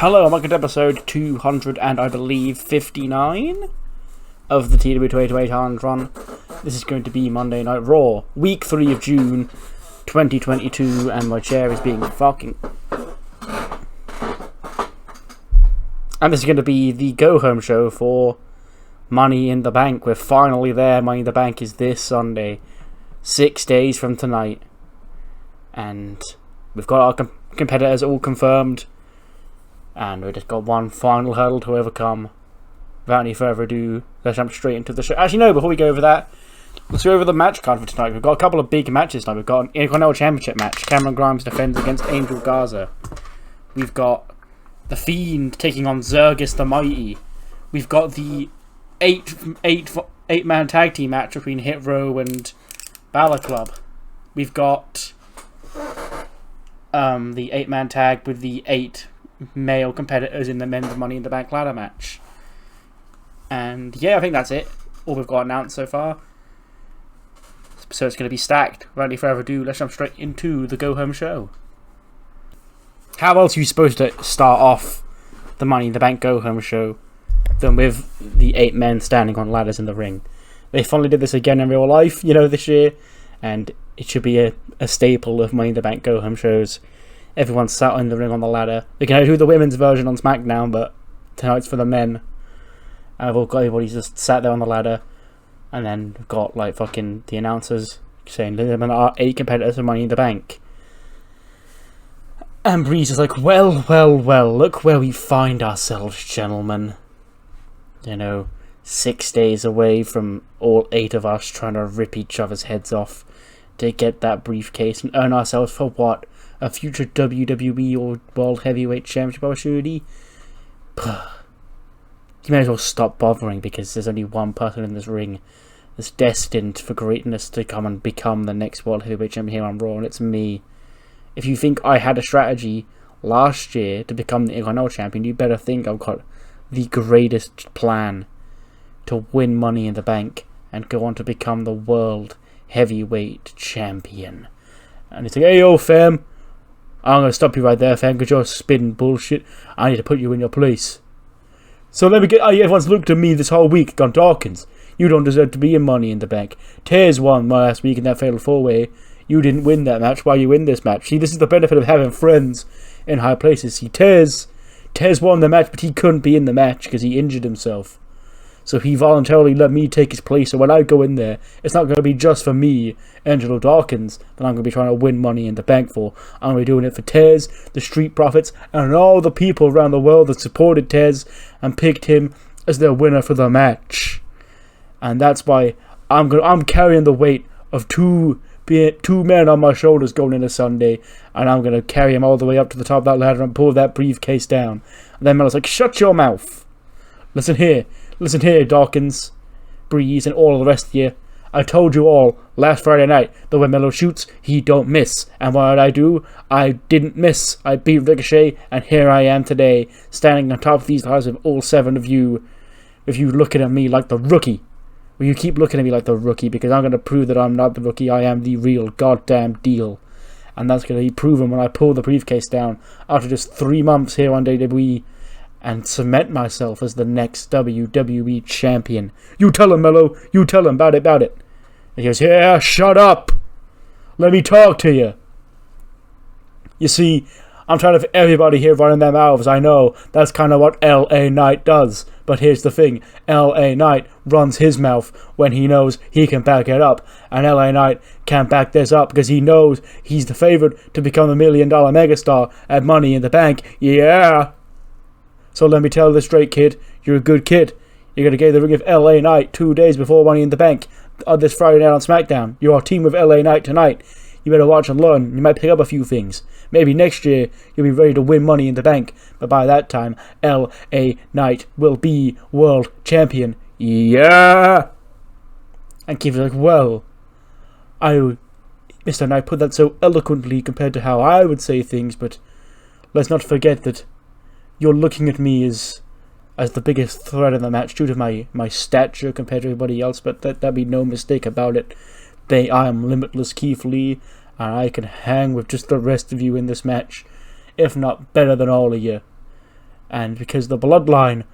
Hello, and welcome to episode 200 and I believe 59 of the TEW 2028 Challenge run. This is going to be Monday Night Raw, week 3 of June 2022, and my chair is being fucking... And this is going to be the go-home show for Money in the Bank. We're finally there. Money in the Bank is this Sunday, 6 days from tonight. And we've got our competitors all confirmed. And we just got one final hurdle to overcome. Without any further ado, let's jump straight into the show. Actually, no, before we go over that, let's go over the match card for tonight. We've got a couple of big matches tonight. We've got an Intercontinental Championship match. Cameron Grimes defends against Angel Garza. We've got The Fiend taking on Zergus the Mighty. We've got the eight-man tag team match between Hit Row and Balor Club. We've got the 8-man tag with the 8 male competitors in the men's Money in the Bank ladder match. And yeah, I think that's it. All we've got announced so far. So it's going to be stacked. Without any further ado, let's jump straight into the go-home show. How else are you supposed to start off the Money in the Bank go-home show than with the 8 men standing on ladders in the ring? They finally did this again in real life, this year. And it should be a staple of Money in the Bank go-home shows. Everyone's sat in the ring on the ladder. They can do the women's version on Smackdown, but tonight's for the men. And everybody's just sat there on the ladder. And then we've got fucking the announcers saying there are 8 competitors for Money in the Bank. And Breeze is like, well, look where we find ourselves, gentlemen. 6 days away from all 8 of us trying to rip each other's heads off to get that briefcase and earn ourselves for what? A future WWE or World Heavyweight Championship opportunity? You may as well stop bothering, because there's only one person in this ring that's destined for greatness to come and become the next World Heavyweight Champion here on Raw, and it's me. If you think I had a strategy last year to become the Intercontinental Champion, you better think I've got the greatest plan to win Money in the Bank and go on to become the World Heavyweight Champion. And it's like, hey yo fam, I'm going to stop you right there, fam, because you're spitting bullshit. I need to put you in your place. So let me get... everyone's looked at me this whole week, gone, Dawkins, you don't deserve to be in Money in the Bank. Tez won last week in that fatal 4-way. You didn't win that match. Why you win this match? See, this is the benefit of having friends in high places. See, Tez won the match, but he couldn't be in the match because he injured himself. So he voluntarily let me take his place. So when I go in there, it's not going to be just for me, Angelo Dawkins, that I'm going to be trying to win Money in the Bank for. I'm going to be doing it for Tez, the Street Profits, and all the people around the world that supported Tez and picked him as their winner for the match. And that's why I'm carrying the weight of two men on my shoulders going into Sunday, and I'm going to carry him all the way up to the top of that ladder and pull that briefcase down. And then Melo's like, shut your mouth. Listen here, Dawkins, Breeze, and all of the rest of you. I told you all last Friday night that when Melo shoots, he don't miss. And what did I do? I didn't miss. I beat Ricochet, and here I am today, standing on top of these ladders with all 7 of you, with you looking at me like the rookie. Well, you keep looking at me like the rookie, because I'm going to prove that I'm not the rookie. I am the real goddamn deal. And that's going to be proven when I pull the briefcase down after just 3 months here on WWE and cement myself as the next WWE champion. You tell him, Melo. You tell him about it. And he goes, yeah, shut up. Let me talk to you. You see, I'm trying to have everybody here running their mouths. I know, that's kind of what L.A. Knight does. But here's the thing. L.A. Knight runs his mouth when he knows he can back it up. And L.A. Knight can't back this up because he knows he's the favorite to become $1 million megastar at Money in the Bank. Yeah. So let me tell you this straight, kid. You're a good kid. You're going to get the ring of L.A. Knight 2 days before Money in the Bank on this Friday night on Smackdown. You're a team with L.A. Knight tonight. You better watch and learn. You might pick up a few things. Maybe next year you'll be ready to win Money in the Bank. But by that time, L.A. Knight will be world champion. Yeah! And Keith is like, well, Mr. Knight put that so eloquently compared to how I would say things, but let's not forget that you're looking at me as the biggest threat in the match due to my stature compared to everybody else, but that'd be no mistake about it. I am Limitless Keith Lee, and I can hang with just the rest of you in this match, if not better than all of you. And because the bloodline,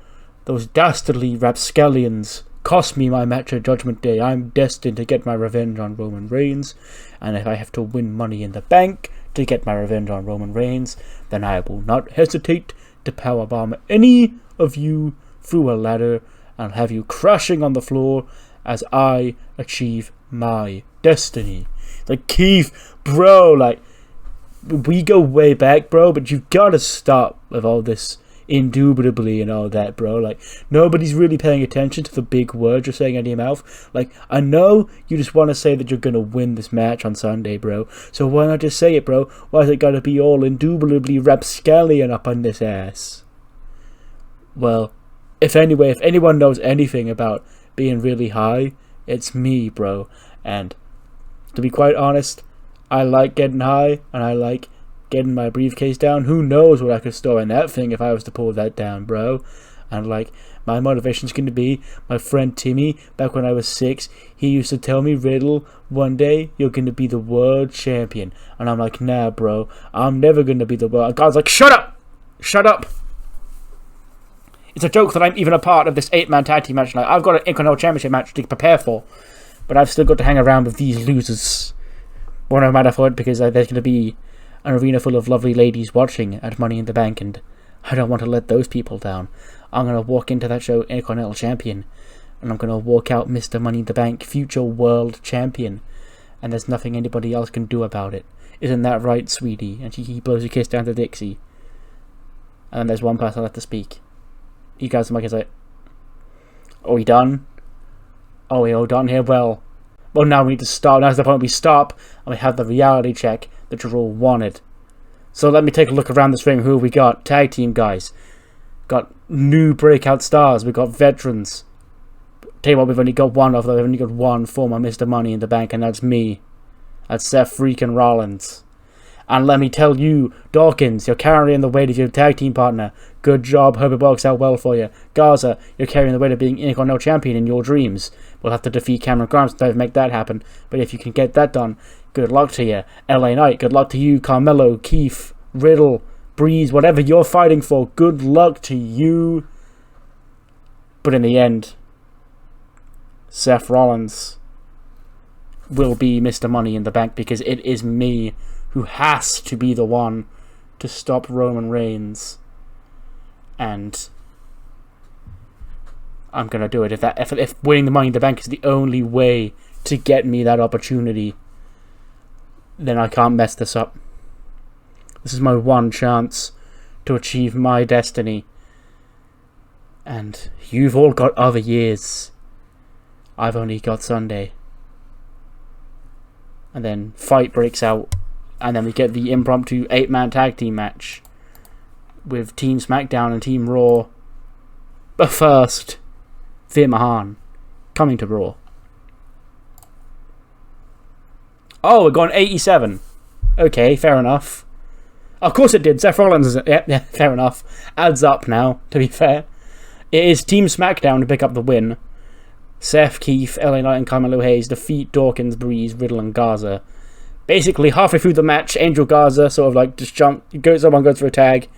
those dastardly rapscallions, cost me my match at Judgment Day, I'm destined to get my revenge on Roman Reigns. And if I have to win Money in the Bank to get my revenge on Roman Reigns, then I will not hesitate to powerbomb any of you through a ladder and have you crashing on the floor as I achieve my destiny. Like, Keith, bro, like, we go way back, bro, but you've got to stop with all this indubitably and all that, bro. Like, nobody's really paying attention to the big words you're saying out of your mouth. Like, I know you just want to say that you're going to win this match on Sunday, bro. So why not just say it, bro? Why is it got to be all indubitably rapscallion up on this ass? Well, if anyone knows anything about being really high, it's me, bro. And to be quite honest, I like getting high, and I like getting my briefcase down. Who knows what I could store in that thing if I was to pull that down, bro. And like, my motivation's going to be my friend Timmy, back when I was 6, he used to tell me, Riddle, one day you're going to be the world champion. And I'm like, nah, bro, I'm never going to be the world. And God's like, shut up! Shut up! It's a joke that I'm even a part of this 8-man tag team match. Like, I've got an Intercontinental Championship match to prepare for, but I've still got to hang around with these losers. Well, no matter for it, because there's going to be an arena full of lovely ladies watching at Money in the Bank, and I don't want to let those people down. I'm going to walk into that show Intercontinental Champion, and I'm going to walk out Mr. Money in the Bank, future world champion, and there's nothing anybody else can do about it. Isn't that right, sweetie? And he blows a kiss down to Dixie. And then there's one person left to speak. You guys are like, are we done? Are we all done here? Well, now we need to stop. Now's the point we stop, and we have the reality check that you all wanted. So let me take a look around this ring. Who we got? Tag team guys. Got new breakout stars. We got veterans. Tell you what, we've only got one of them. We've only got one former Mr. Money in the Bank, and that's me. That's Seth freaking Rollins. And let me tell you, Dawkins, you're carrying the weight of your tag team partner. Good job, hope it works out well for you. Garza, you're carrying the weight of being Intercontinental Champion in your dreams. We'll have to defeat Cameron Grimes to make that happen, but if you can get that done, good luck to you. LA Knight, good luck to you. Carmelo, Keith, Riddle, Breeze, whatever you're fighting for, good luck to you. But in the end, Seth Rollins will be Mr. Money in the Bank, because it is me who has to be the one to stop Roman Reigns. And I'm going to do it. If winning the Money in the Bank is the only way to get me that opportunity, then I can't mess this up. This is my one chance to achieve my destiny. And you've all got other years. I've only got Sunday. And then fight breaks out. And then we get the impromptu 8-man tag team match with Team Smackdown and Team Raw. But first, Veer Mahan coming to Raw. Oh, we're going 87. Okay, fair enough. Of course it did. Seth Rollins is... Yeah, fair enough. Adds up now, to be fair. It is Team Smackdown to pick up the win. Seth, Keith, LA Knight and Carmelo Hayes defeat Dawkins, Breeze, Riddle and Garza. Basically, halfway through the match, Angel Garza sort of like just someone goes for a tag.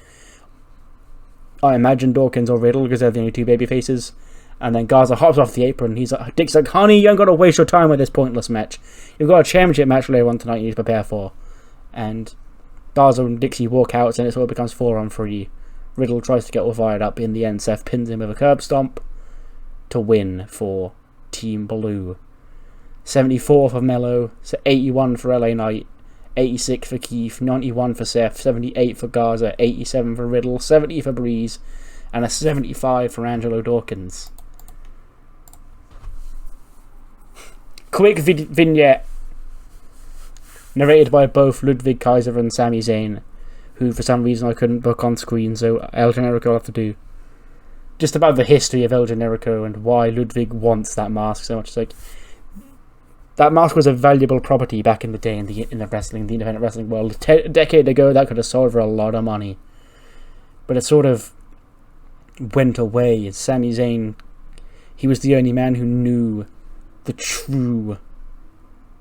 I imagine Dawkins or Riddle, because they're the only two baby faces. And then Garza hops off the apron. Dick's like, honey, you ain't got to waste your time with this pointless match. You've got a championship match later on tonight you need to prepare for. And Garza and Dixie walk out, and it sort of becomes 4-on-3. Riddle tries to get all fired up. In the end, Seth pins him with a curb stomp to win for Team Blue. 74 for Mello, 81 for LA Knight, 86 for Keith, 91 for Seth, 78 for Garza, 87 for Riddle, 70 for Breeze, and a 75 for Angelo Dawkins. Quick vignette narrated by both Ludwig Kaiser and Sami Zayn, who for some reason I couldn't book on screen, so El Generico will have to do. Just about the history of El Generico and why Ludwig wants that mask so much. It's like, that mask was a valuable property back in the day in the independent wrestling world. A decade ago, that could have sold for a lot of money. But it sort of went away. Sami Zayn, he was the only man who knew the true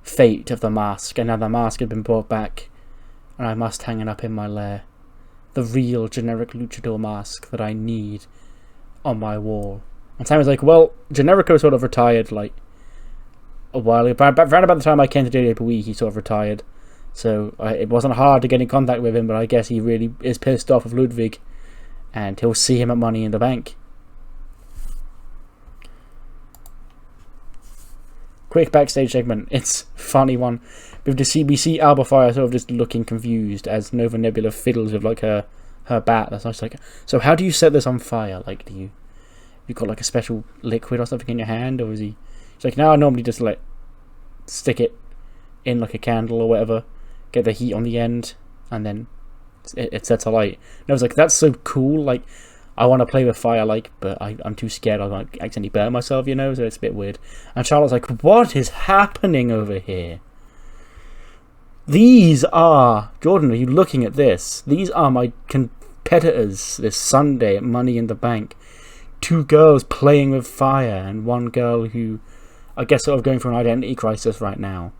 fate of the mask, and now the mask had been brought back, and I must hang it up in my lair. the real generic luchador mask that I need on my wall. And Simon's like, well, Generico sort of retired like a while ago. Around about the time I came to WWE, he sort of retired. So it wasn't hard to get in contact with him, but I guess he really is pissed off with Ludwig, and he'll see him at Money in the Bank. Quick backstage segment. It's a funny one. With the CBC Alba Fire sort of just looking confused as Nova Nebula fiddles with like her bat. That's nice. Like, so how do you set this on fire? Like, you got like a special liquid or something in your hand, or is he? She's like, no, I normally just like stick it in like a candle or whatever, get the heat on the end, and then it sets alight. And I was like, that's so cool. Like, I want to play with fire, like, but I'm too scared I might accidentally burn myself, you know. So it's a bit weird. And Charlotte's like, what is happening over here? These are, Jordan, are you looking at this? These are my competitors this Sunday at Money in the Bank. 2 girls playing with fire, and 1 girl who, I guess, sort of going through an identity crisis right now.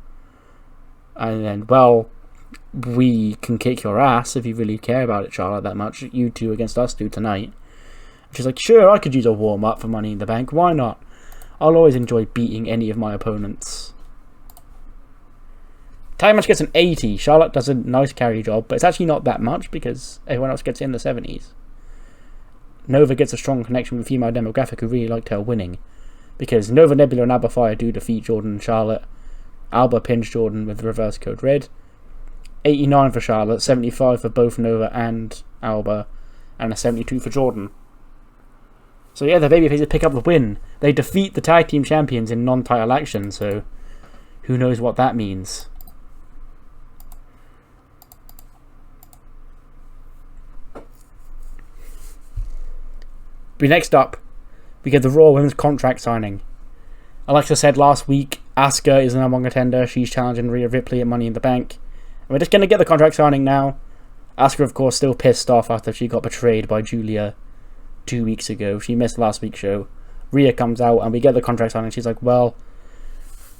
And then, well, we can kick your ass if you really care about it, Charlotte, that much. You 2 against us 2 tonight. And she's like, sure, I could use a warm-up for Money in the Bank. Why not? I'll always enjoy beating any of my opponents. Tag match gets an 80. Charlotte does a nice carry job, but it's actually not that much because everyone else gets in the 70s. Nova gets a strong connection with the female demographic who really liked her winning, because Nova, Nebula and Alba Fire do defeat Jordan and Charlotte. Alba pins Jordan with the reverse code red. 89 for Charlotte, 75 for both Nova and Alba, and a 72 for Jordan. So yeah, the babyfaces pick up the win. They defeat the tag team champions in non-title action, so who knows what that means. But next up, we get the Raw Women's contract signing. Alexa said last week, Asuka is the number 1 contender. She's challenging Rhea Ripley at Money in the Bank. And we're just going to get the contract signing now. Asuka, of course, still pissed off after she got betrayed by Julia 2 weeks ago. She missed last week's show. Rhea comes out and we get the contract signing. She's like, well,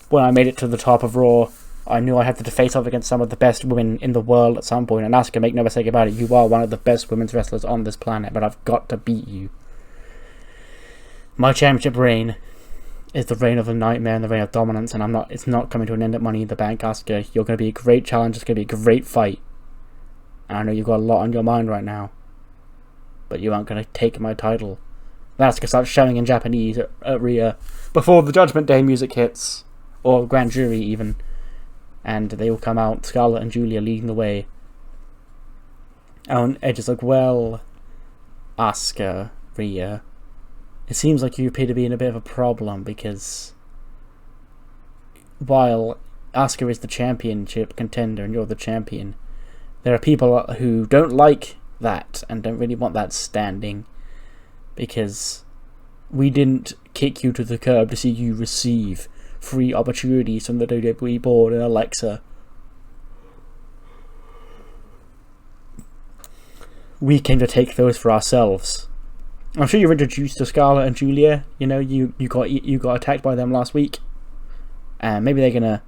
when I made it to the top of Raw, I knew I had to face off against some of the best women in the world at some point. And Asuka, make no mistake about it, you are one of the best women's wrestlers on this planet, but I've got to beat you. My championship reign is the reign of a nightmare and the reign of dominance, and it's not coming to an end at Money in the Bank, Asuka. You're going to be a great challenge. It's going to be a great fight. And I know you've got a lot on your mind right now, but you aren't going to take my title. Then Asuka starts shouting in Japanese at Rhea before the Judgment Day music hits, or Grand Jury even, and they all come out, Scarlett and Julia leading the way. And Edge is like, well, Asuka, Rhea, it seems like you appear to be in a bit of a problem, because while Asuka is the championship contender and you're the champion, there are people who don't like that and don't really want that standing, because we didn't kick you to the curb to see you receive free opportunities from the WWE board and Alexa. We came to take those for ourselves. I'm sure you're introduced to Scarlett and Julia. You know, you got attacked by them last week, and maybe they're gonna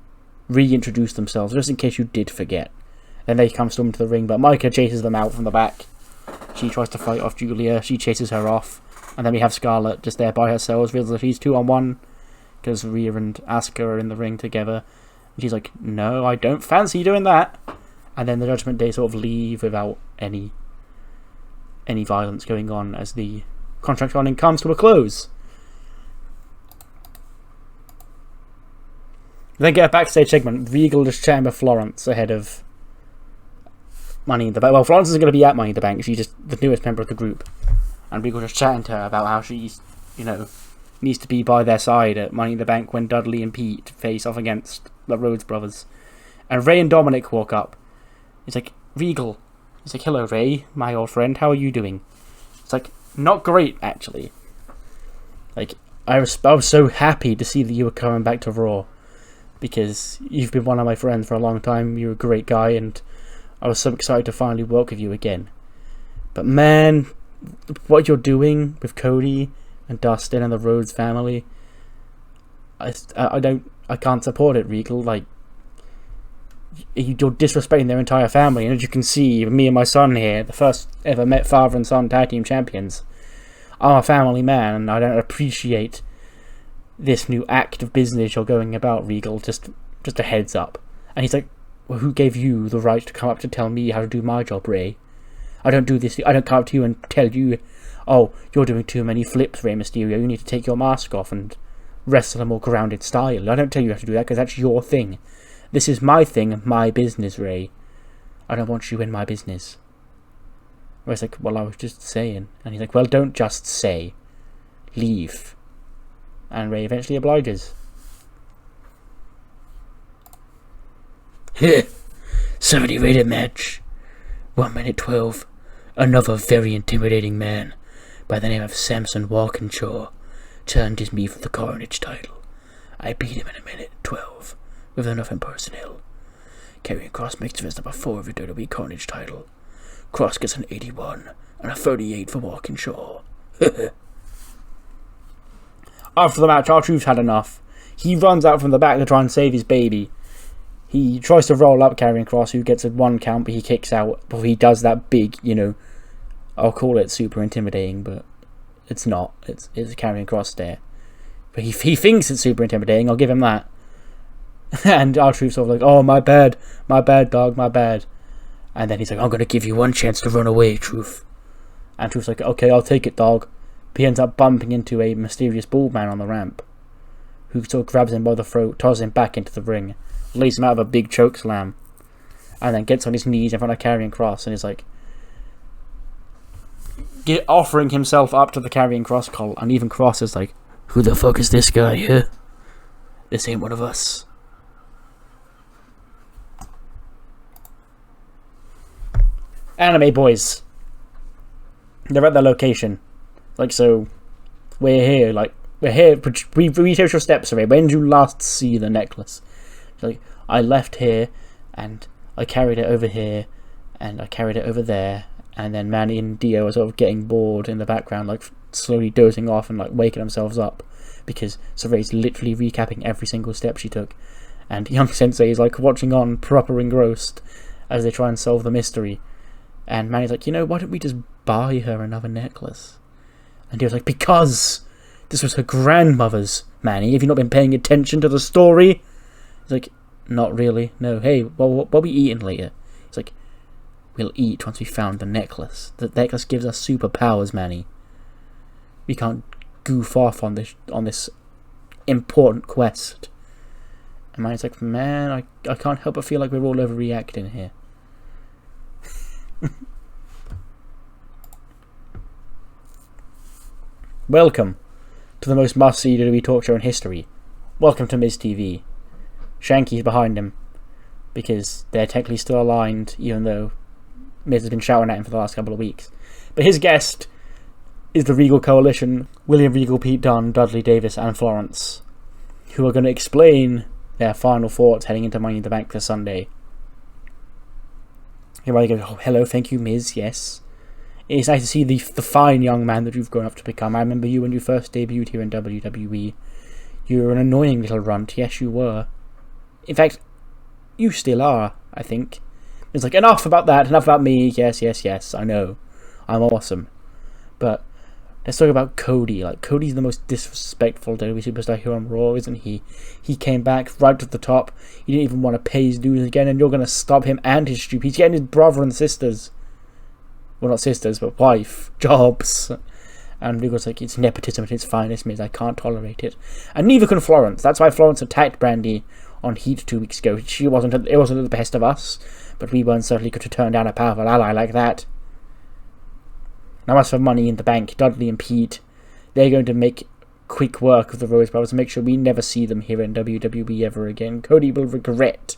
reintroduce themselves just in case you did forget. Then they come storming to the ring, but Micah chases them out from the back. She tries to fight off Julia. She chases her off, and then we have Scarlett just there by herself. Realizes she's 2-on-1 because Rhea and Asuka are in the ring together. And she's like, "No, I don't fancy doing that." And then the Judgment Day sort of leave without any violence going on as the contract signing comes to a close. We then get a backstage segment. Regal just chatting with Florence ahead of Money in the Bank. Well, Florence isn't going to be at Money in the Bank. She's just the newest member of the group. And Regal just chatting to her about how she's, needs to be by their side at Money in the Bank when Dudley and Pete face off against the Rhodes brothers. And Ray and Dominic walk up. He's like, Regal. He's like, hello, Ray, my old friend. How are you doing? It's like, not great, actually. Like, I was so happy to see that you were coming back to Raw, because you've been one of my friends for a long time. You're a great guy, and I was so excited to finally work with you again. But man, what you're doing with Cody and Dustin and the Rhodes family, I can't support it, Regal. Like, you're disrespecting their entire family. And as you can see, me and my son here, the first ever met father and son tag team champions, I'm a family man, and I don't appreciate this new act of business you're going about, Regal. Just a heads up. And he's like, well, who gave you the right to come up to tell me how to do my job, Ray? I don't do this. I don't come up to you and tell you, oh, you're doing too many flips, Rey Mysterio. You need to take your mask off and wrestle a more grounded style. I don't tell you how to do that because that's your thing. This is my thing, my business, Ray. I don't want you in my business. Ray's like, well, I was just saying. And he's like, well, don't just say. Leave. And Ray eventually obliges. 70 rated match. 1 minute 12. Another very intimidating man by the name of Samson Walkinshaw turned his me for the Carnage title. I beat him in 1 minute 12 with enough personnel. Karrion Kross makes first number 4 of the WWE Carnage title. Kross gets an 81 and a 38 for Walkinshaw. After the match, R-Truth's had enough. He runs out from the back to try and save his baby. He tries to roll up Karrion Kross, who gets a 1 count, but he kicks out before he does that big, I'll call it super intimidating, but it's not. It's Karrion Kross there. But he thinks it's super intimidating, I'll give him that. And R-Truth's sort of like, oh, my bad, dog, my bad. And then he's like, I'm going to give you one chance to run away, Truth. And Truth's like, okay, I'll take it, dog. But he ends up bumping into a mysterious bald man on the ramp, who sort of grabs him by the throat, tosses him back into the ring, lays him out of a big choke slam, and then gets on his knees in front of Karrion Kross and is like offering himself up to the Karrion Kross cult. And even Kross is like, who the fuck is this guy here? This ain't one of us. Anime boys, they're at their location. Like, so we're here, we retrace your steps away. When did you last see the necklace? Like, I left here, and I carried it over here, and I carried it over there, and then Manny and Dio are sort of getting bored in the background, like slowly dozing off and like waking themselves up, because Saray's literally recapping every single step she took, and young Sensei is like watching on, proper engrossed, as they try and solve the mystery. And Manny's like, why don't we just buy her another necklace? And Dio's like, because this was her grandmother's, Manny. Have you not been paying attention to the story? He's like, not really. No. Hey, what are we eating later? He's like, we'll eat once we found the necklace. The necklace gives us superpowers, Manny. We can't goof off on this important quest. And Manny's like, man, I can't help but feel like we're all overreacting here. Welcome to the most must-see WWE talk show in history. Welcome to Miz TV. Shanky's behind him, because they're technically still aligned, even though Miz has been shouting at him for the last couple of weeks. But his guest is the Regal Coalition, William Regal, Pete Dunne, Dudley Davis, and Florence, who are going to explain their final thoughts heading into Money in the Bank this Sunday. Everybody goes, oh, hello, thank you, Miz, yes. It's nice to see the fine young man that you've grown up to become. I remember you when you first debuted here in WWE. You were an annoying little runt, yes you were. In fact, you still are, I think. It's like, enough about that, enough about me, yes, I know. I'm awesome. But let's talk about Cody. Like, Cody's the most disrespectful WWE superstar here on Raw, isn't he? He came back right to the top. He didn't even want to pay his dues again, and you're going to stop him and his stupid. He's getting his brother and sisters. Well, not sisters, but wife. Jobs. And Regal's like, it's nepotism at its finest, Miz. I can't tolerate it. And neither can Florence. That's why Florence attacked Brandy on Heat 2 weeks ago. It wasn't at the best of us, but we weren't certainly going to turn down a powerful ally like that. Now, as for Money in the Bank, Dudley and Pete, they're going to make quick work of the Rose Brothers and make sure we never see them here in WWE ever again. Cody will regret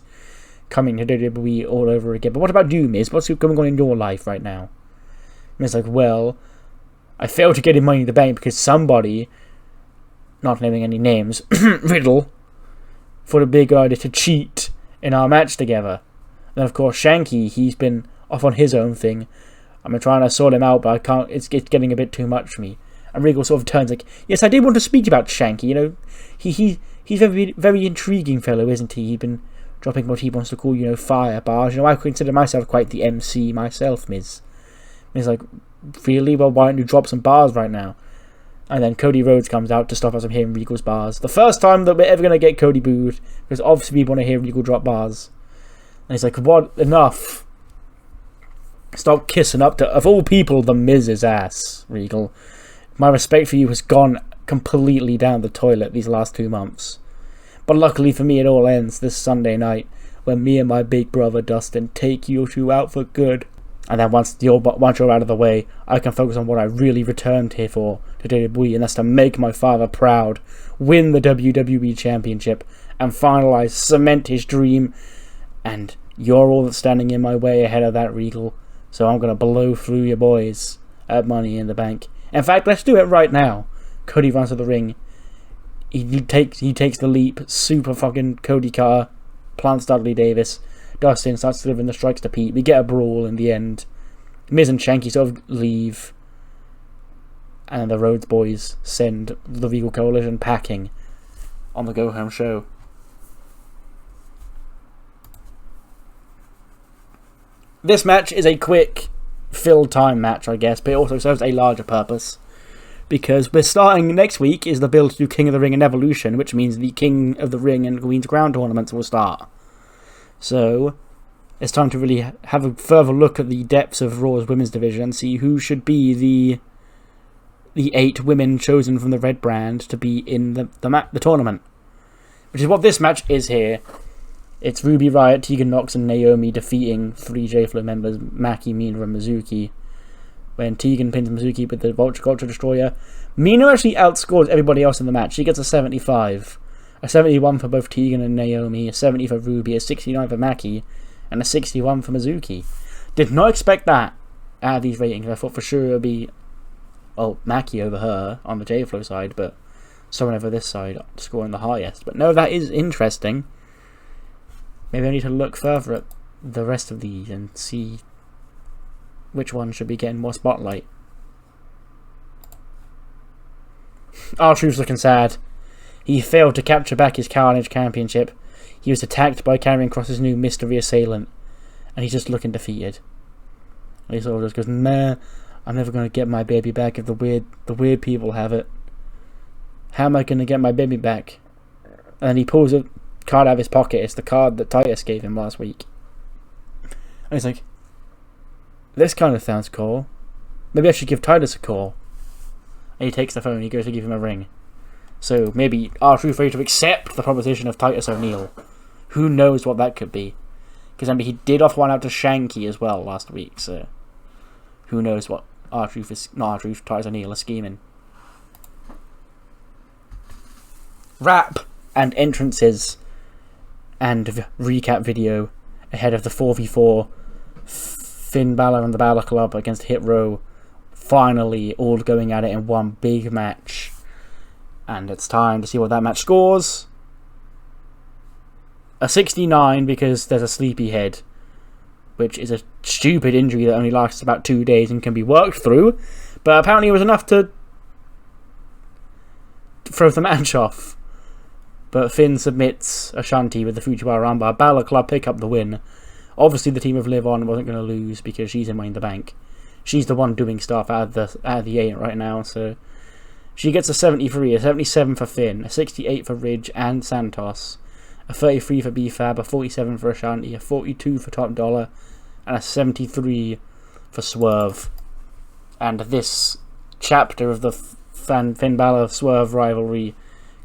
coming to WWE all over again. But what about you, Miz? What's going on in your life right now? Miz like, well, I failed to get in Money in the Bank because somebody, not naming any names, Riddle, thought a big idea to cheat in our match together. Then, of course, Shanky, he's been off on his own thing. I've been trying to sort him out, but I can't. It's getting a bit too much for me. And Regal sort of turns like, yes, I did want to speak about Shanky. He's a very, very intriguing fellow, isn't he? He's been dropping what he wants to call, fire bars. I consider myself quite the MC myself, Miz. Miz like, really? Well, why don't you drop some bars right now? And then Cody Rhodes comes out to stop us from hearing Regal's bars. The first time that we're ever going to get Cody booed, because obviously we want to hear Regal drop bars. And he's like, what? Enough. Stop kissing up to, of all people, the Miz's ass, Regal. My respect for you has gone completely down the toilet these last 2 months. But luckily for me, it all ends this Sunday night when me and my big brother Dustin take you two out for good. And then once you're out of the way, I can focus on what I really returned here for, to WWE, and that's to make my father proud, win the WWE Championship, and finalize, cement his dream. And you're all that's standing in my way ahead of that, Regal. So I'm going to blow through your boys at Money in the Bank. In fact, let's do it right now. Cody runs to the ring. He takes the leap. Super fucking Cody Carr. Plants Dudley Davis. Dustin starts delivering the strikes to Pete. We get a brawl in the end. Miz and Shanky sort of leave. And the Rhodes boys send the Regal Coalition packing on the go-home show. This match is a quick fill time match, I guess, but it also serves a larger purpose. Because we're starting next week is the build to King of the Ring and Evolution, which means the King of the Ring and Queen's Crown tournaments will start. So, it's time to really have a further look at the depths of Raw's women's division and see who should be the 8 women chosen from the Red brand to be in the tournament. Which is what this match is here. It's Ruby Riott, Tegan Nox, and Naomi defeating 3 J-Flow members, Maki, Mina, and Mizuki. When Tegan pins Mizuki with the Vulture Culture Destroyer. Mina actually outscores everybody else in the match. She gets a 75. A 71 for both Tegan and Naomi, a 70 for Ruby, a 69 for Maki, and a 61 for Mizuki. Did not expect that out of these ratings. I thought for sure it would be, Maki over her on the J-Flow side, but someone over this side scoring the highest. But no, that is interesting. Maybe I need to look further at the rest of these and see which one should be getting more spotlight. R-Truth's looking sad. He failed to capture back his Carnage Championship. He was attacked by Karrion Kross's new mystery assailant, and he's just looking defeated. And he sort of just goes, "Nah, I'm never going to get my baby back if the weird people have it. How am I going to get my baby back?" And then he pulls a card out of his pocket. It's the card that Titus gave him last week. And he's like, "This kind of sounds cool. Maybe I should give Titus a call." And he takes the phone and he goes to give him a ring. So maybe R-Truth ready to accept the proposition of Titus O'Neil. Who knows what that could be? Because he did offer one out to Shanky as well last week. So who knows what Titus O'Neil is scheming. Rap and entrances and recap video ahead of the 4v4 Finn Balor and the Balor Club against Hit Row, finally all going at it in one big match. And it's time to see what that match scores. A 69 because there's a sleepyhead, which is a stupid injury that only lasts about 2 days and can be worked through, but apparently it was enough to throw the match off. But Finn submits Ashanti with the Fujiwara Armbar. Balor Club pick up the win. Obviously the team of Liv On wasn't going to lose because she's in Money in the Bank. She's the one doing stuff out of the 8 right now, so she gets a 73, a 77 for Finn, a 68 for Ridge and Santos, a 33 for B-Fab, a 47 for Ashanti, a 42 for Top Dollar, and a 73 for Swerve. And this chapter of the Finn Balor Swerve rivalry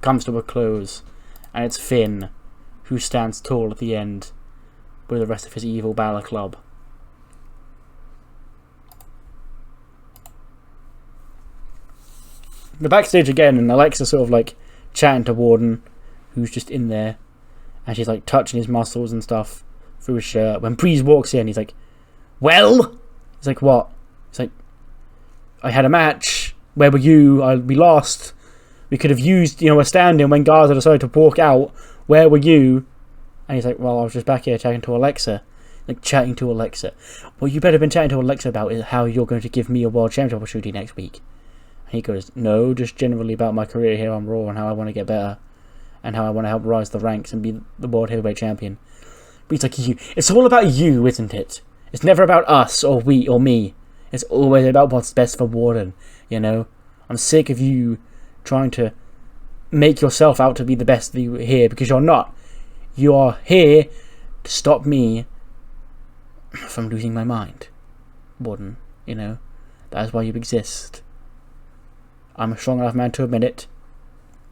comes to a close, and it's Finn who stands tall at the end with the rest of his evil Balor Club. The backstage again, and Alexa sort of like chatting to Wardon, who's just in there, and she's like touching his muscles and stuff through his shirt. When Breeze walks in, he's like, "Well?" He's like, "What?" He's like, "I had a match. Where were you? We lost. We could have used, a stand-in when Garza decided to walk out. Where were you?" And he's like, "Well, I was just back here chatting to Alexa." Like, chatting to Alexa. "Well, you better have been chatting to Alexa about how you're going to give me a world championship opportunity next week." He goes, "No, just generally about my career here on Raw and how I want to get better and how I want to help rise the ranks and be the World Heavyweight Champion." But he's like, you. It's all about you, isn't it? It's never about us or we or me. It's always about what's best for Wardon, you know? I'm sick of you trying to make yourself out to be the best here, because you're not. You are here to stop me from losing my mind, Wardon, you know? That is why you exist. I'm a strong enough man to admit it,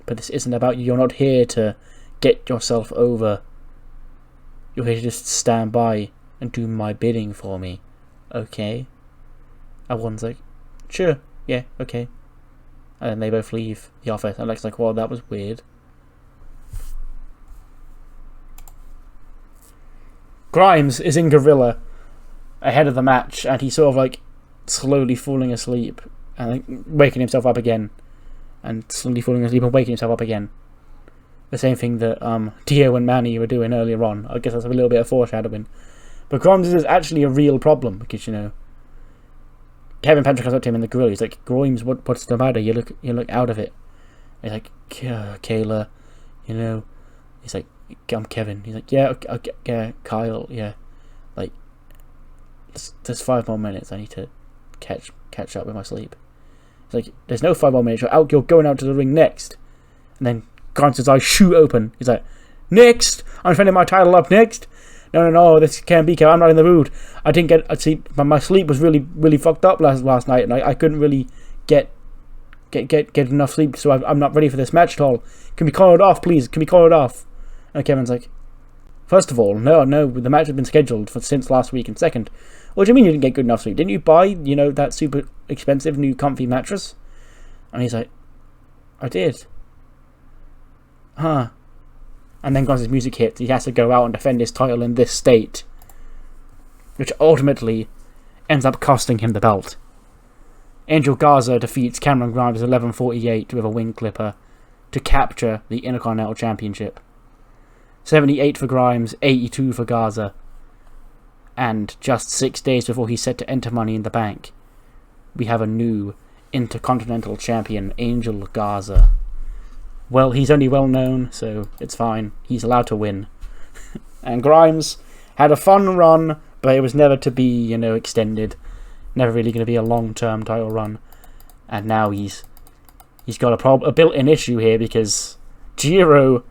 but this isn't about you. You're not here to get yourself over. You're here to just stand by and do my bidding for me, okay? And one's like, sure, yeah, okay. And then they both leave the office. And Alex's like, well, that was weird. Grimes is in Gorilla ahead of the match, and he's sort of like slowly falling asleep and like waking himself up again, and slowly falling asleep and waking himself up again. The same thing that TEW and Mania were doing earlier on. I guess that's a little bit of foreshadowing. But Grimes is actually a real problem, because, you know, Kevin Patrick comes up to him in the Gorilla. He's like, Grimes, what's the matter? You look out of it. And he's like, Kayla, you know. He's like, I'm Kevin. He's like, yeah, Kyle, yeah. Like, there's 5 more minutes. I need to catch up with my sleep. He's like, there's no 5 more minutes. You're going out to the ring next. And then Grimes' eyes shoot open. He's like, next? I'm defending my title up next? No, this can't be. I'm not in the mood. I didn't get. See, my sleep was really fucked up last night, and I couldn't really get enough sleep, so I'm not ready for this match at all. Can we call it off, please? Can we call it off? And Kevin's like, first of all, no, the match has been scheduled since last week. And second, what do you mean you didn't get good enough sleep? Didn't you buy, you know, that super expensive new comfy mattress? And he's like, I did. Huh. And then Grimes' music hits. He has to go out and defend his title in this state, which ultimately ends up costing him the belt. Angel Garza defeats Cameron Grimes 11:48 with a wing clipper to capture the Intercontinental Championship. 78 for Grimes, 82 for Garza. And just 6 days before he's set to enter Money in the Bank, we have a new Intercontinental Champion, Angel Garza. Well, he's only well known, so it's fine. He's allowed to win. And Grimes had a fun run, but it was never to be, you know, extended. Never really going to be a long-term title run. And now he's got a built-in issue here, because Jiro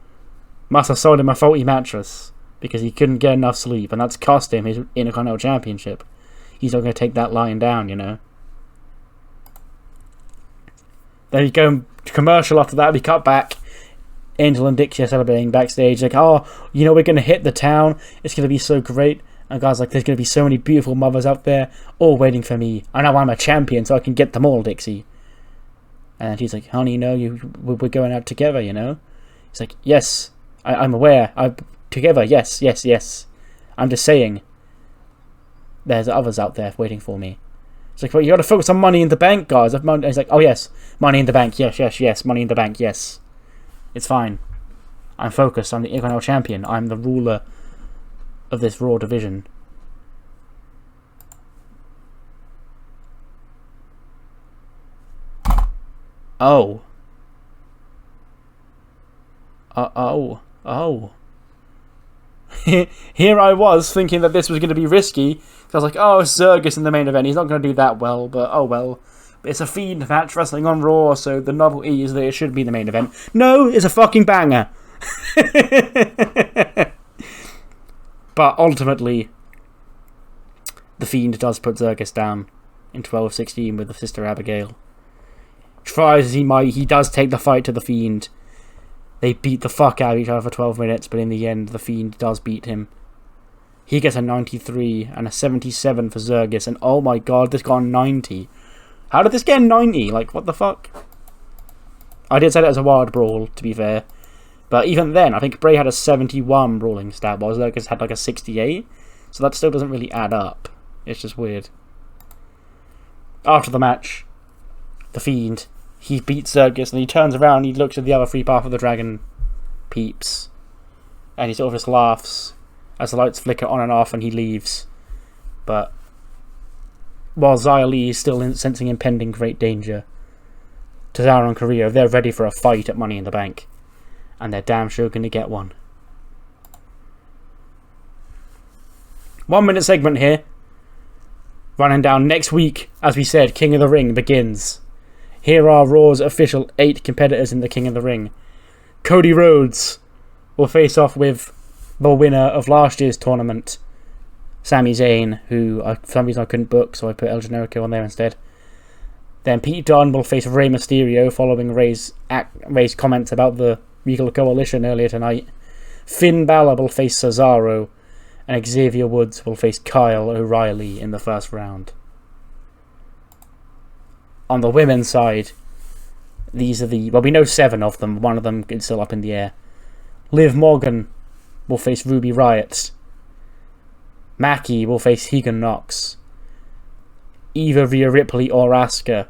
must have sold him a faulty mattress because he couldn't get enough sleep, and that's cost him his Intercontinental Championship. He's not going to take that lying down, you know. Then we go to commercial after that. We cut back. Angel and Dixie are celebrating backstage. Like, oh, you know, we're going to hit the town. It's going to be so great. And guys, like, there's going to be so many beautiful mothers out there all waiting for me. I know I'm a champion, so I can get them all, Dixie. And she's like, honey, no, we're going out together, you know. He's like, yes, I'm aware. Together, yes. I'm just saying, there's others out there waiting for me. It's like, well, you got to focus on Money in the Bank, guys. He's like, oh yes, Money in the Bank, yes, Money in the Bank, yes. It's fine. I'm focused. I'm the Intercontinental Champion. I'm the ruler of this Raw division. Oh. Oh. Here I was thinking that this was going to be risky. I was like, oh, Zergus in the main event. He's not going to do that well, but oh well. It's a Fiend match wrestling on Raw, so the novelty is that it should be the main event. No, it's a fucking banger. But ultimately, the Fiend does put Zergus down in 12-16 with the Sister Abigail. Tries as he might, he does take the fight to the Fiend. They beat the fuck out of each other for 12 minutes, but in the end, the Fiend does beat him. He gets a 93 and a 77 for Zergus, and oh my god, this got a 90. How did this get a 90? Like, what the fuck? I did say that as a wild brawl, to be fair. But even then, I think Bray had a 71 brawling stat, while Zergus had like a 68. So that still doesn't really add up. It's just weird. After the match, the Fiend, he beats Zergus, and he turns around, he looks at the other three Path of the Dragon peeps. And he sort of just laughs as the lights flicker on and off, and he leaves. But while Xia Li is still sensing impending great danger, Tozawa and Korea, they're ready for a fight at Money in the Bank. And they're damn sure going to get one. 1 minute segment here. Running down next week, as we said, King of the Ring begins. Here are Raw's official 8 competitors in the King of the Ring. Cody Rhodes will face off with the winner of last year's tournament, Sami Zayn, who for some reason I couldn't book, so I put El Generico on there instead. Then Pete Dunne will face Rey Mysterio following Rey's comments about the Regal Coalition earlier tonight. Finn Balor will face Cesaro, and Xavier Woods will face Kyle O'Reilly in the first round. On the women's side, these are we know 7 of them, one of them is still up in the air. Liv Morgan will face Ruby Riott. Mackie will face Tegan Nox. Either Rhea Ripley or Asuka,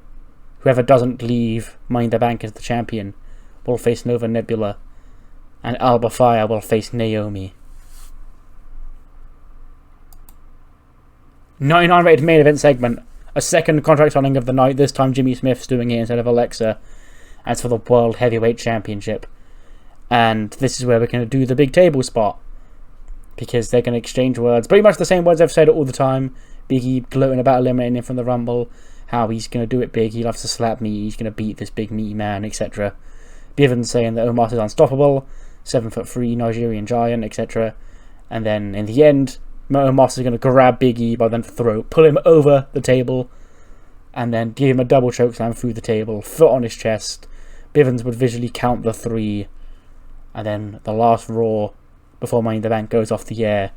whoever doesn't leave Money in the Bank as the champion, will face Nova Nebula, and Alba Fire will face Naomi. 99 rated main event segment. A second contract signing of the night. This time Jimmy Smith's doing it instead of Alexa. As for the World Heavyweight Championship. And this is where we're going to do the big table spot. Because they're going to exchange words. Pretty much the same words I've said all the time. Big E gloating about eliminating him from the Rumble. How he's going to do it big. He loves to slap me. He's going to beat this big meaty man, etc. Bivens saying that Omos is unstoppable. 7'3" Nigerian giant, etc. And then in the end, Omos is going to grab Big E by the throat, pull him over the table, and then give him a double chokeslam through the table, foot on his chest. Bivens would visually count the 3, and then the last Raw before Money in the Bank goes off the air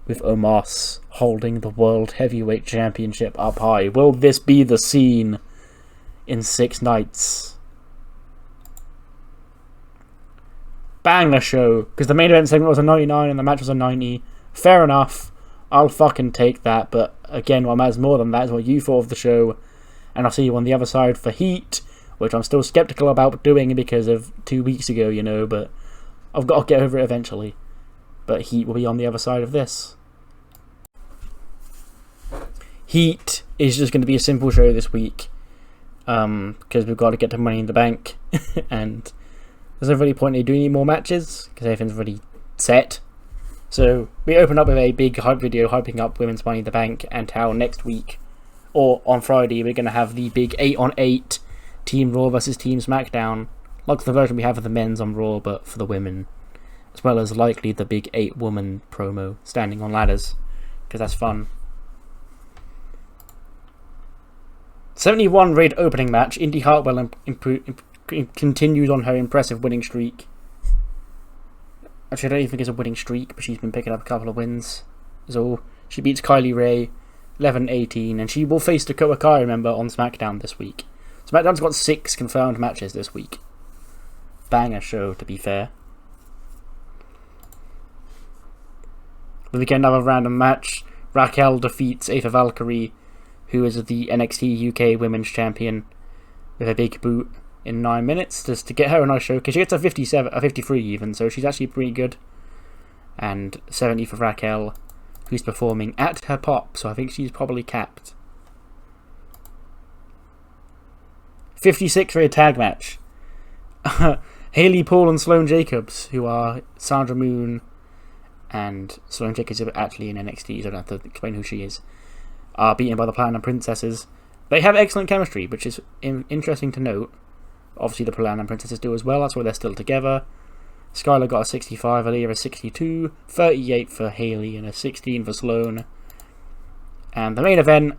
with Omos holding the World Heavyweight Championship up high. Will this be the scene in 6 nights? Banger show, because the main event segment was a 99 and the match was a 90. Fair enough, I'll fucking take that, but again, what matters more than that is what you thought of the show, and I'll see you on the other side for Heat, which I'm still skeptical about doing because of 2 weeks ago, you know, but I've got to get over it eventually. But Heat will be on the other side of this. Heat is just going to be a simple show this week, because we've got to get to Money in the Bank, and there's no really point in doing any more matches, because everything's already set. So we open up with a big hype video hyping up Women's Money in the Bank, and how next week, or on Friday, we're going to have the big 8-on-8 Team Raw versus Team Smackdown, like the version we have of the men's on Raw, but for the women, as well as likely the big 8-woman promo, standing on ladders, because that's fun. 71 raid opening match. Indy Hartwell continues on her impressive winning streak. Actually, I don't even think it's a winning streak, but she's been picking up a couple of wins. So she beats Kylie Ray 11-18, and she will face Dakota Kai, remember, on SmackDown this week. SmackDown's got 6 confirmed matches this week. Banger show, to be fair. Then we get another random match. Raquel defeats Ava Valkyrie, who is the NXT UK Women's Champion, with a big boot in 9 minutes, just to get her a nice show, because she gets a 53 even, so she's actually pretty good. And 70 for Raquel, who's performing at her pop, so I think she's probably capped. 56 for a tag match. Haley Paul and Sloane Jacobs, who are Sandra Moon, and Sloane Jacobs is actually in NXT, so I don't have to explain who she is, are beaten by the Platinum Princesses. They have excellent chemistry, which is interesting to note. Obviously the Platinum Princesses do as well, that's why they're still together. Skylar got a 65, Aaliyah a 62, 38 for Haley and a 16 for Sloane. And the main event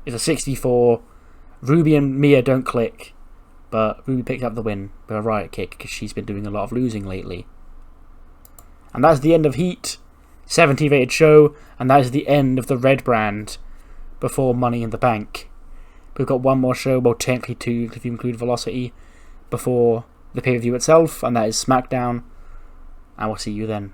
is a 64. Ruby and Mia don't click, but Ruby picks up the win with a riot kick because she's been doing a lot of losing lately. And that's the end of Heat. 70 rated show, and that is the end of the Red brand before Money in the Bank. We've got one more show, well technically 2 if you include Velocity, before the pay-per-view itself, and that is SmackDown, and we'll see you then.